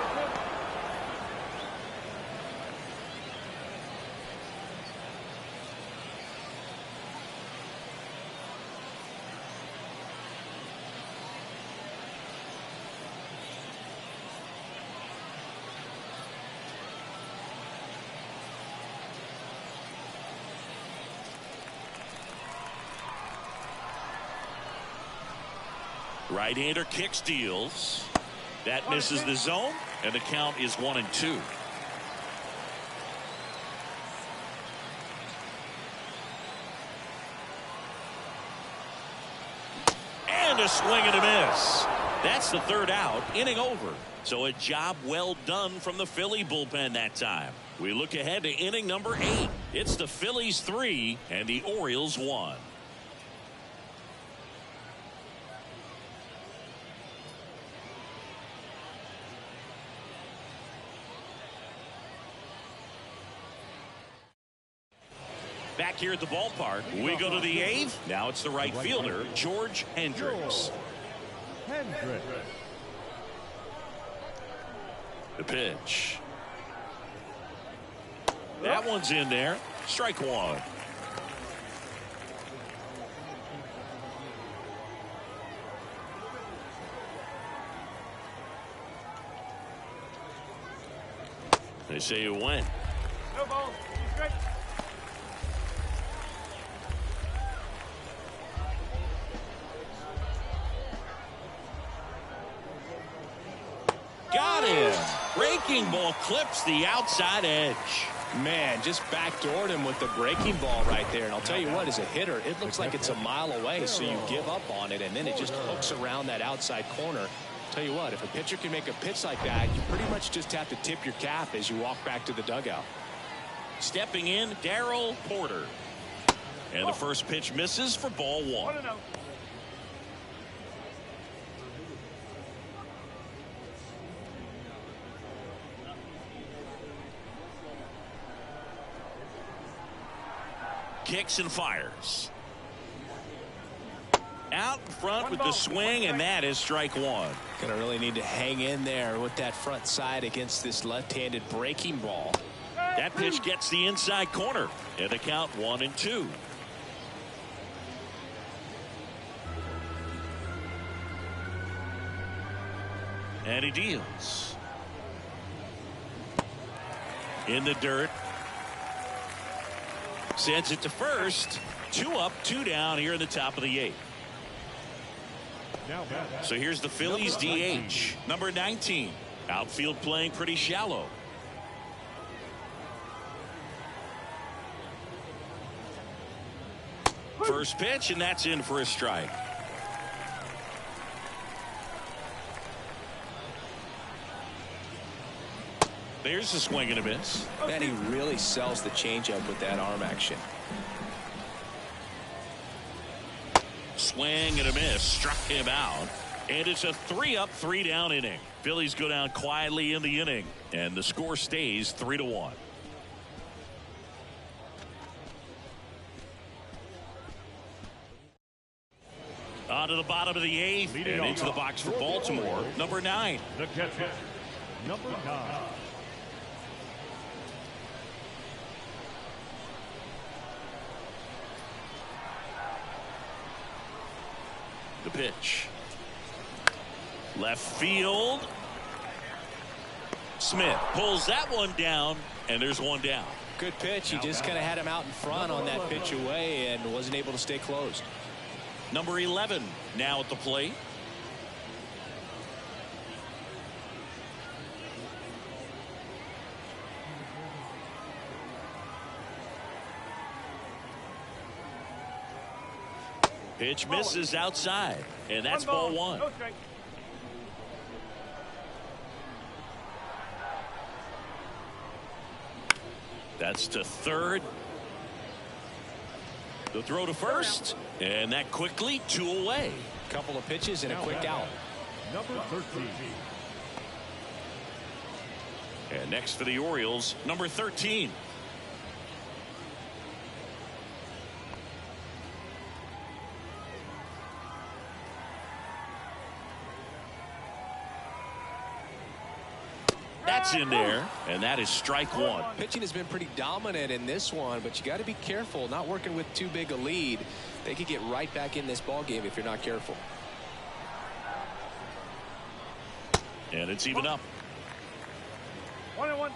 Right-hander kicks, deals. That misses the zone, and the count is 1-2. And a swing and a miss. That's the third out, inning over. So a job well done from the Philly bullpen that time. We look ahead to inning number 8. It's the Phillies 3 and the Orioles 1. Back here at the ballpark, we go to the 8th. Now it's the right fielder, George Hendricks. The pitch. That one's in there. Strike one. They say you went. No ball. Strike. Got him. Breaking ball clips the outside edge. Man, just backdoored him with the breaking ball right there. And I'll tell you what, as a hitter, it looks like it's a mile away, so you give up on it, and then it just hooks around that outside corner. Tell you what, if a pitcher can make a pitch like that, you pretty much just have to tip your cap as you walk back to the dugout. Stepping in, Darryl Porter. And the first pitch misses for ball one. Kicks and fires. Out in front with the swing, and that is strike one. Gonna really need to hang in there with that front side against this left-handed breaking ball. That pitch gets the inside corner, and the count 1-2. And he deals. In the dirt. Sends it to first. 2 up, 2 down here in the top of the 8th. So here's the Phillies DH, number 19. Outfield playing pretty shallow. First pitch, and that's in for a strike. There's a swing and a miss. And he really sells the changeup with that arm action. Swing and a miss, struck him out. And it's a 3-up, 3-down inning. Phillies go down quietly in the inning, and the score stays 3-1. On to the bottom of the 8th, and into the box for Baltimore, number 9. The catcher, number 9. The pitch. Left field. Smith pulls that one down, and there's one down. Good pitch. He just kind of had him out in front on that pitch away and wasn't able to stay closed. Number 11 now at the plate. Pitch misses outside, and that's ball one. No strike. That's to third. The throw to first, and that quickly 2 away. Couple of pitches and a quick out. Number 13. And next for the Orioles, number 13. That's in there, and that is strike one. Pitching has been pretty dominant in this one, but you got to be careful not working with too big a lead. They could get right back in this ball game if you're not careful. And it's even up. 1-1.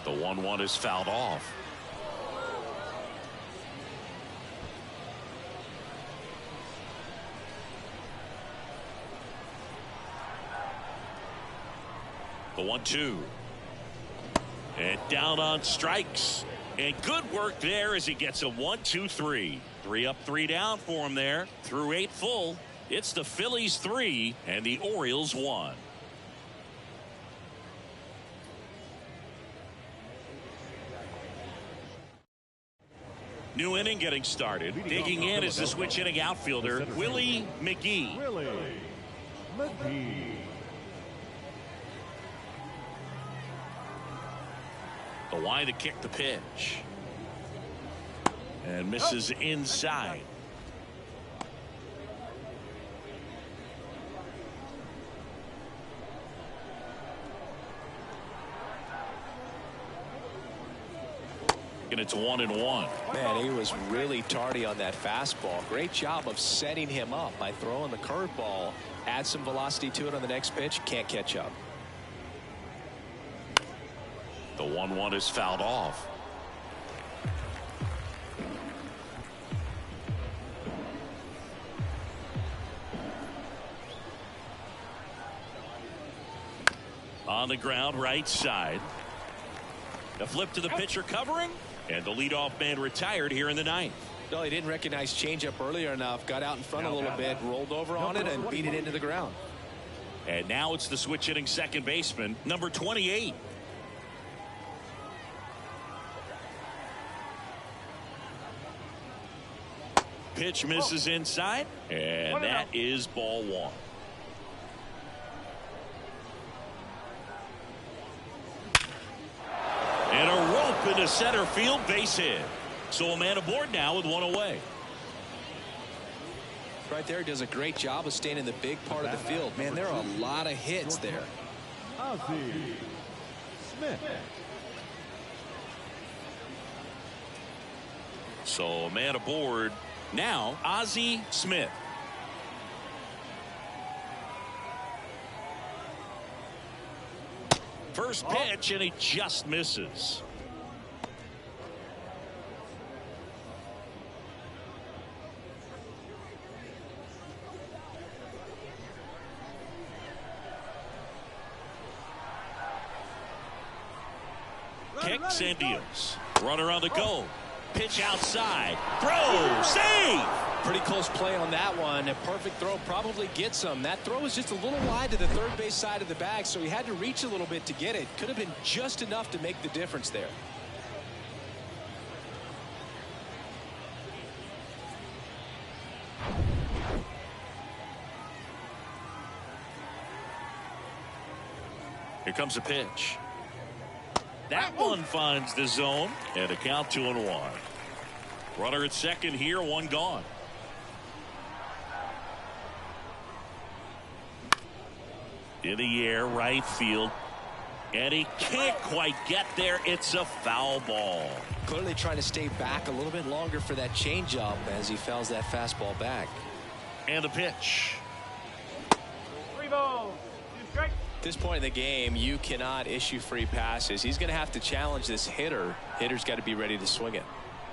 The 1-1 is fouled off. The 1-2. And down on strikes. And good work there as he gets a 1-2-3. 3 up, 3 down for him there. Through 8 full. It's the Phillies 3 and the Orioles 1. New inning getting started. Digging in is the switch hitting outfielder, Willie McGee. Willie McGee. The line to kick the pitch. And misses inside. And it's 1-1. Man, he was really tardy on that fastball. Great job of setting him up by throwing the curveball. Add some velocity to it on the next pitch. Can't catch up. The 1-1 is fouled off. On the ground, right side. The flip to the pitcher covering, and the leadoff man retired here in the ninth. No, he didn't recognize changeup earlier enough. Got out in front a little bit, rolled over on it, and beat it into the ground. And now it's the switch hitting second baseman, number 28. Pitch misses inside, and that is ball one. And a rope into center field, base hit. So a man aboard now with one away. Right there, does a great job of staying in the big part of the field. Man, there are a lot of hits there. Smith. So a man aboard now, Ozzie Smith. First pitch, and he just misses. Kicks and deals. Runner on the go. Pitch outside. Throw. Save. Pretty close play on that one. A perfect throw probably gets him. That throw was just a little wide to the third base side of the bag, so he had to reach a little bit to get it. Could have been just enough to make the difference there. Here comes a pitch. That one finds the zone, and a count 2-1. Runner at second here, one gone. In the air, right field. And he can't quite get there. It's a foul ball. Clearly trying to stay back a little bit longer for that changeup as he fouls that fastball back. And the pitch. 3 balls. 2 strikes. At this point in the game, you cannot issue free passes. He's going to have to challenge this hitter. Hitter's got to be ready to swing it.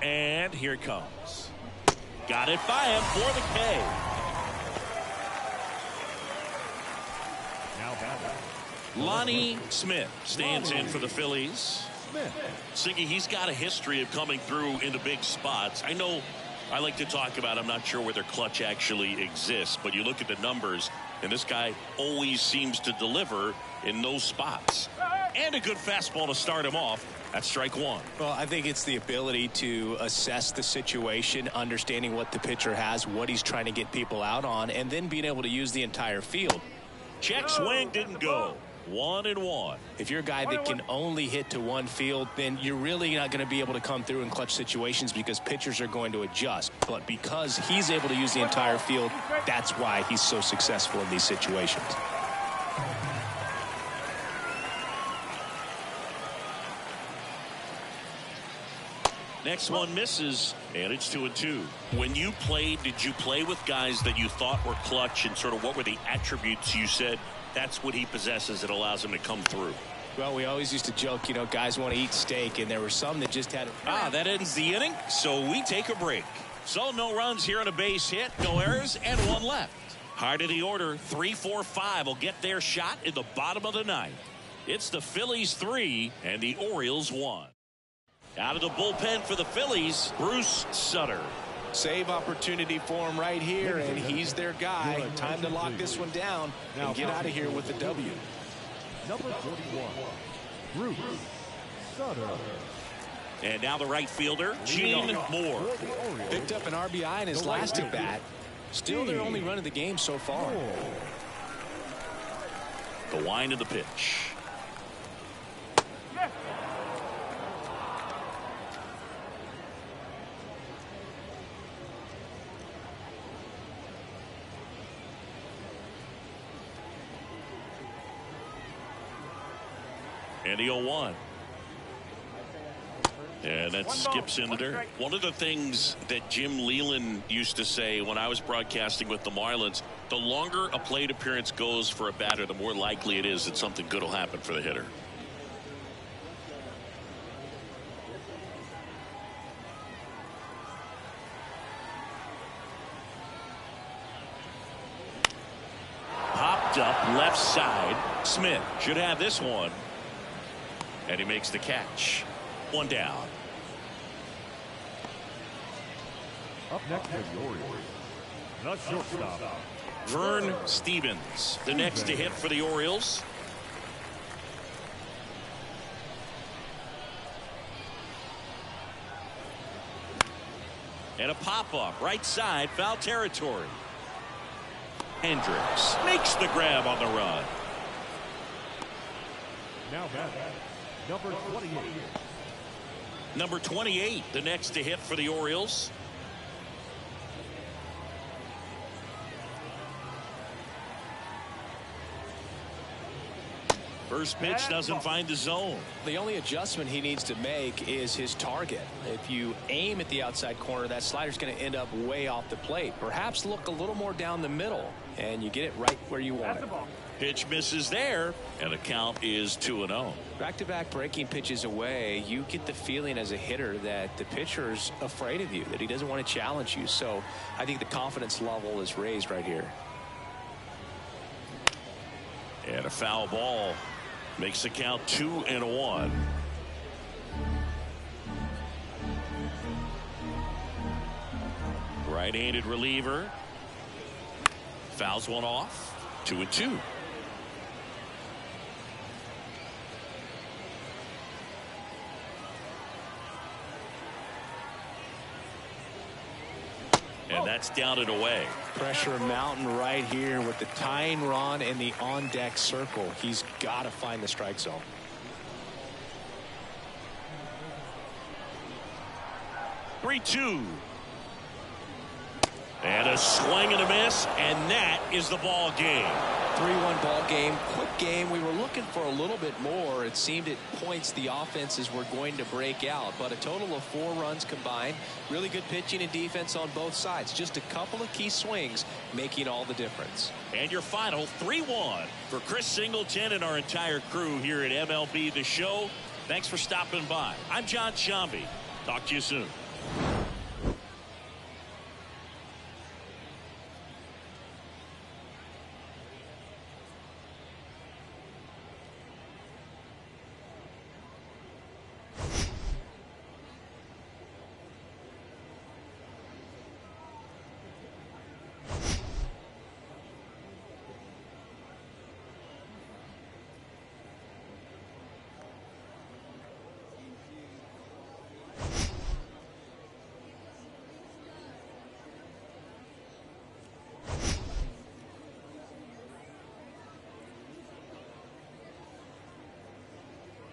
And here it comes. Got it by him for the K. Now batting. Lonnie Smith stands in for the Phillies. Smith. Siggy, he's got a history of coming through into big spots. I know I like to talk about, I'm not sure whether clutch actually exists, but you look at the numbers, and this guy always seems to deliver in those spots. And a good fastball to start him off. That's strike one. Well, I think it's the ability to assess the situation, understanding what the pitcher has, what he's trying to get people out on, and then being able to use the entire field. Check swing, didn't go. 1-1. If you're a guy that can only hit to one field, then you're really not going to be able to come through in clutch situations because pitchers are going to adjust. But because he's able to use the entire field, that's why he's so successful in these situations. Next one misses, and it's 2-2. When you played, did you play with guys that you thought were clutch, and sort of what were the attributes you said that's what he possesses that allows him to come through? Well, we always used to joke, you know, guys want to eat steak, and there were some that just had... That ends the inning, so we take a break. So no runs here on a base hit, no errors, and one left. Hard of the order, 3-4-5 will get their shot in the bottom of the ninth. It's the Phillies 3 and the Orioles 1. Out of the bullpen for the Phillies, Bruce Sutter. Save opportunity for him right here, and he's their guy. Time to lock this one down and get out of here with the W. Number 41, Bruce Sutter. And now the right fielder, Gene Moore. Picked up an RBI in his last at bat. Still their only run of the game so far. The wind of the pitch. And the 0-1. And that skips in the dirt. One of the things that Jim Leland used to say when I was broadcasting with the Marlins, the longer a plate appearance goes for a batter, the more likely it is that something good will happen for the hitter. Popped up left side. Smith should have this one. And he makes the catch. One down. Up next for the Orioles, the shortstop, Vern Stevens, the next to hit for the Orioles. And a pop-up, right side, foul territory. Hendricks makes the grab on the run. now back, number 28. Number 28, the next to hit for the Orioles. First pitch doesn't find the zone. The only adjustment he needs to make is his target. If you aim at the outside corner, that slider's going to end up way off the plate. Perhaps look a little more down the middle, and you get it right where you want it. Pitch misses there, and the count is 2-0. Back-to-back breaking pitches away, you get the feeling as a hitter that the pitcher's afraid of you, that he doesn't want to challenge you. So I think the confidence level is raised right here. And a foul ball makes the count 2-1. Right-handed reliever fouls one off. 2-2. And that's down and away. Pressure mountain right here with the tying run in the on-deck circle. He's got to find the strike zone. Three-two. And a swing and a miss, and that is the ball game. 3-1 ball game. Quick game. We were looking for a little bit more. It seemed at points the offenses were going to break out, but a total of 4 runs combined. Really good pitching and defense on both sides. Just a couple of key swings making all the difference. And your final 3-1 for Chris Singleton and our entire crew here at MLB The Show. Thanks for stopping by. I'm John Shambi. Talk to you soon.